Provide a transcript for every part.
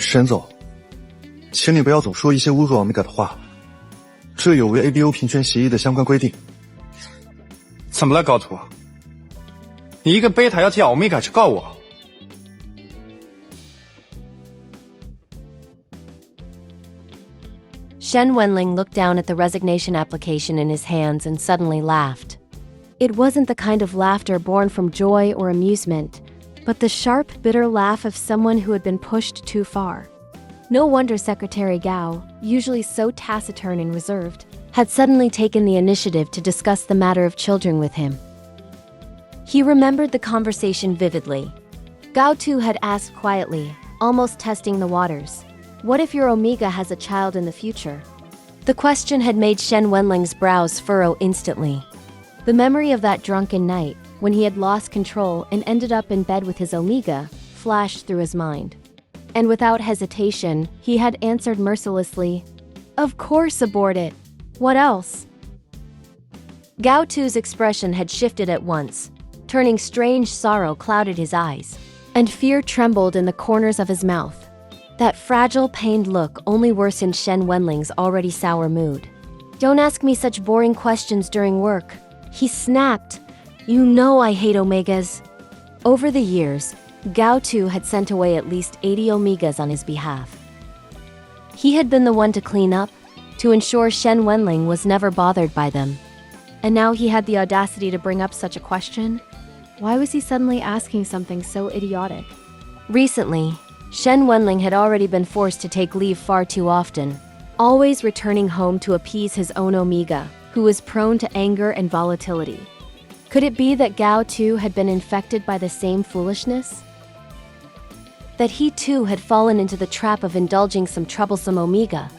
沈总，请你不要总说一些侮辱欧米伽的话，这有违 ABO 平权协议的相关规定。怎么了，高图？你一个贝塔要替欧米伽去告我？Shen Wenlang looked down at the resignation application in his hands and suddenly laughed. It wasn't the kind of laughter born from joy or amusement, but the sharp, bitter laugh of someone who had been pushed too far. No wonder Secretary Gao, usually so taciturn and reserved, had suddenly taken the initiative to discuss the matter of children with him. He remembered the conversation vividly. Gao Tu had asked quietly, almost testing the waters, "What if your Omega has a child in the future?" The question had made Shen Wenlang's brows furrow instantly. The memory of that drunken night, when he had lost control and ended up in bed with his Omega, flashed through his mind. And without hesitation, he had answered mercilessly, "Of course abort it. What else?" Gao Tu's expression had shifted at once, turning strange sorrow clouded his eyes, and fear trembled in the corners of his mouth. That fragile, pained look only worsened Shen Wenlang's already sour mood. "Don't ask me such boring questions during work," he snapped. "You know I hate Omegas." Over the years, Gao Tu had sent away at least 80 Omegas on his behalf. He had been the one to clean up, to ensure Shen Wenlang was never bothered by them. And now he had the audacity to bring up such a question? Why was he suddenly asking something so idiotic? Recently, Shen Wenlang had already been forced to take leave far too often, always returning home to appease his own Omega, who was prone to anger and volatility. Could it be that Gao Tu had been infected by the same foolishness? That he too had fallen into the trap of indulging some troublesome Omega?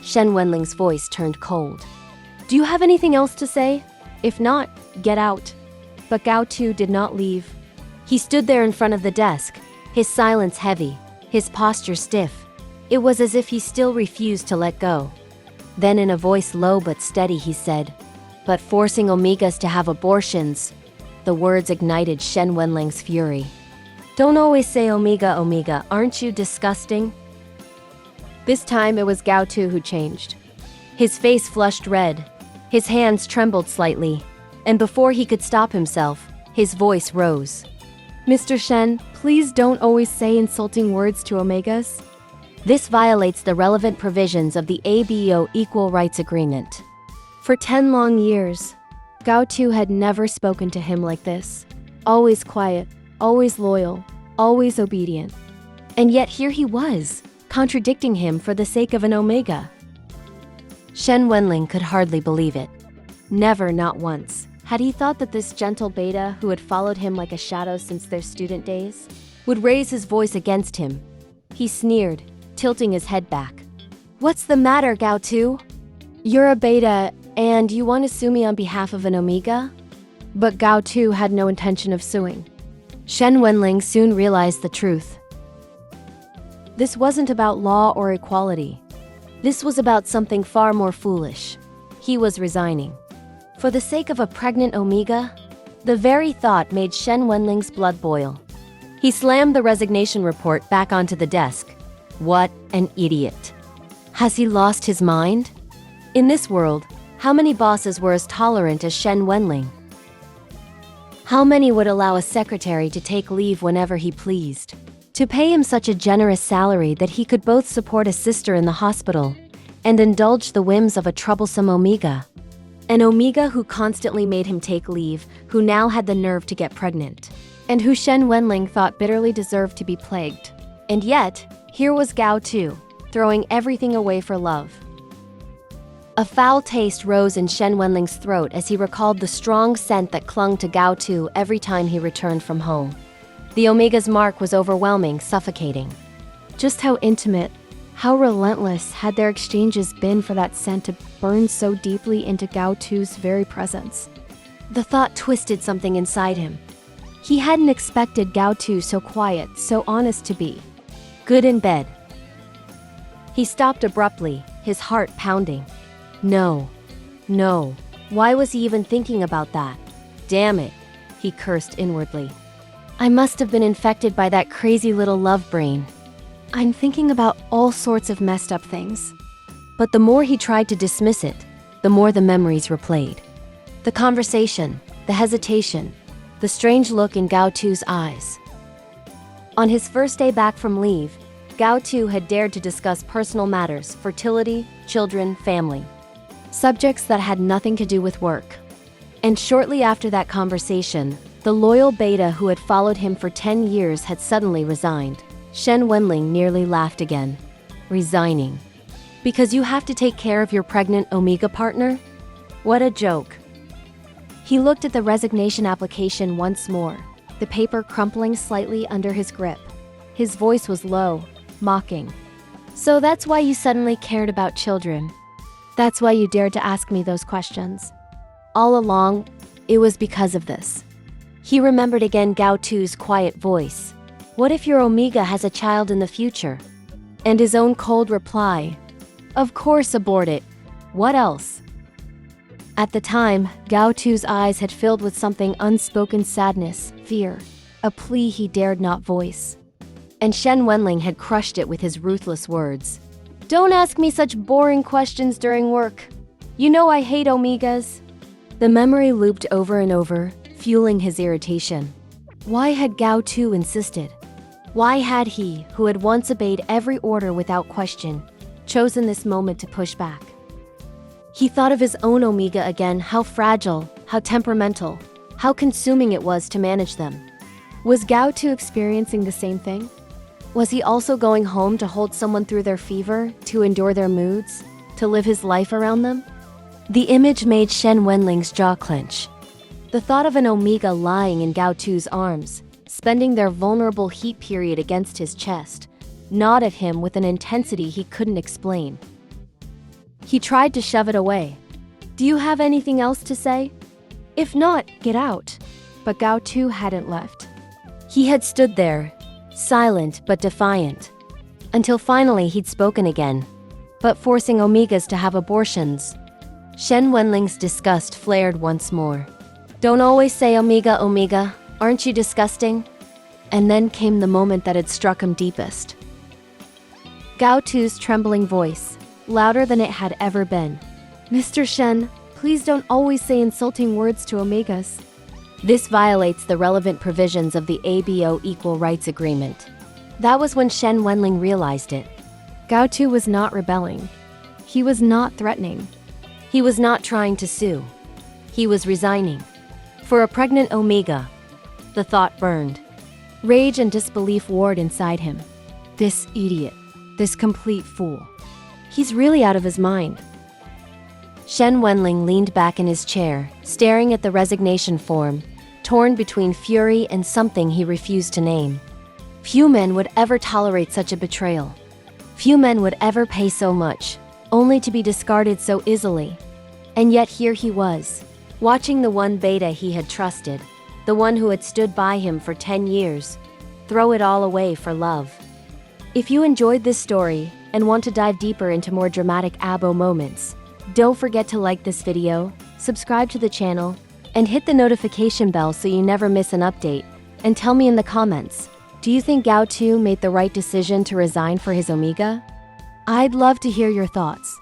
Shen Wenlang's voice turned cold. "Do you have anything else to say? If not, get out." But Gao Tu did not leave. He stood there in front of the desk, his silence heavy, his posture stiff. It was as if he still refused to let go. Then in a voice low but steady he said, "But forcing Omegas to have abortions." The words ignited Shen Wenlang's fury. "Don't always say Omega, Omega, aren't you disgusting?" This time it was Gao Tu who changed. His face flushed red, his hands trembled slightly, and before he could stop himself, his voice rose. "Mr. Shen, please don't always say insulting words to Omegas. This violates the relevant provisions of the ABO Equal Rights Agreement." For 10 long years, Gao Tu had never spoken to him like this. Always quiet, always loyal, always obedient. And yet here he was, contradicting him for the sake of an Omega. Shen Wenlang could hardly believe it. Never, not once, had he thought that this gentle beta, who had followed him like a shadow since their student days, would raise his voice against him. He sneered, tilting his head back. "What's the matter, Gao Tu? You're a beta, and you want to sue me on behalf of an Omega?" But Gao Tu had no intention of suing. Shen Wenlang soon realized the truth. This wasn't about law or equality. This was about something far more foolish. He was resigning. For the sake of a pregnant Omega? The very thought made Shen Wenlang's blood boil. He slammed the resignation report back onto the desk. What an idiot. Has he lost his mind? In this world, how many bosses were as tolerant as Shen Wenlang? How many would allow a secretary to take leave whenever he pleased? To pay him such a generous salary that he could both support a sister in the hospital and indulge the whims of a troublesome Omega? An Omega who constantly made him take leave, who now had the nerve to get pregnant, and who Shen Wenlang thought bitterly deserved to be plagued. And yet, here was Gao Tu, throwing everything away for love. A foul taste rose in Shen Wenlang's throat as he recalled the strong scent that clung to Gao Tu every time he returned from home. The Omega's mark was overwhelming, suffocating. Just how intimate, how relentless had their exchanges been for that scent to burn so deeply into Gao Tu's very presence? The thought twisted something inside him. He hadn't expected Gao Tu so quiet, so honest to be. Good in bed. He stopped abruptly, his heart pounding. No. Why was he even thinking about that? Damn it, he cursed inwardly. I must have been infected by that crazy little love brain. I'm thinking about all sorts of messed up things. But the more he tried to dismiss it, the more the memories replayed. The conversation, the hesitation, the strange look in Gao Tu's eyes. On his first day back from leave, Gao Tu had dared to discuss personal matters, fertility, children, family. Subjects that had nothing to do with work. And shortly after that conversation, the loyal beta who had followed him for 10 years had suddenly resigned. Shen Wenlang nearly laughed again. Resigning. Because you have to take care of your pregnant Omega partner? What a joke. He looked at the resignation application once more, the paper crumpling slightly under his grip. His voice was low, mocking. So that's why you suddenly cared about children. That's why you dared to ask me those questions. All along, it was because of this. He remembered again Gao Tu's quiet voice. What if your Omega has a child in the future? And his own cold reply. Of course, abort it. What else? At the time, Gao Tu's eyes had filled with something unspoken sadness, fear, a plea he dared not voice. And Shen Wenlang had crushed it with his ruthless words. Don't ask me such boring questions during work. You know I hate Omegas. The memory looped over and over, fueling his irritation. Why had Gao Tu insisted? Why had he, who had once obeyed every order without question, chosen this moment to push back? He thought of his own Omega again, how fragile, how temperamental, how consuming it was to manage them. Was Gao Tu experiencing the same thing? Was he also going home to hold someone through their fever, to endure their moods, to live his life around them? The image made Shen Wenlang's jaw clench. The thought of an Omega lying in Gao Tu's arms, spending their vulnerable heat period against his chest, gnawed at him with an intensity he couldn't explain. He tried to shove it away. Do you have anything else to say? If not, get out. But Gao Tu hadn't left. He had stood there, silent but defiant, until finally he'd spoken again, but forcing Omegas to have abortions. Shen Wenlang's disgust flared once more. Don't always say Omega, Omega. Aren't you disgusting? And then came the moment that had struck him deepest. Gao Tu's trembling voice, louder than it had ever been. Mr. Shen, please don't always say insulting words to Omegas. This violates the relevant provisions of the ABO Equal Rights Agreement. That was when Shen Wenlang realized it. Gao Tu was not rebelling. He was not threatening. He was not trying to sue. He was resigning. For a pregnant Omega. The thought burned. Rage and disbelief warred inside him. This idiot. This complete fool. He's really out of his mind. Shen Wenlang leaned back in his chair, staring at the resignation form, torn between fury and something he refused to name. Few men would ever tolerate such a betrayal. Few men would ever pay so much, only to be discarded so easily. And yet here he was, watching the one beta he had trusted, the one who had stood by him for 10 years, throw it all away for love. If you enjoyed this story and want to dive deeper into more dramatic ABO moments, don't forget to like this video, subscribe to the channel, and hit the notification bell so you never miss an update. And tell me in the comments, do you think Gao Tu made the right decision to resign for his Omega? I'd love to hear your thoughts.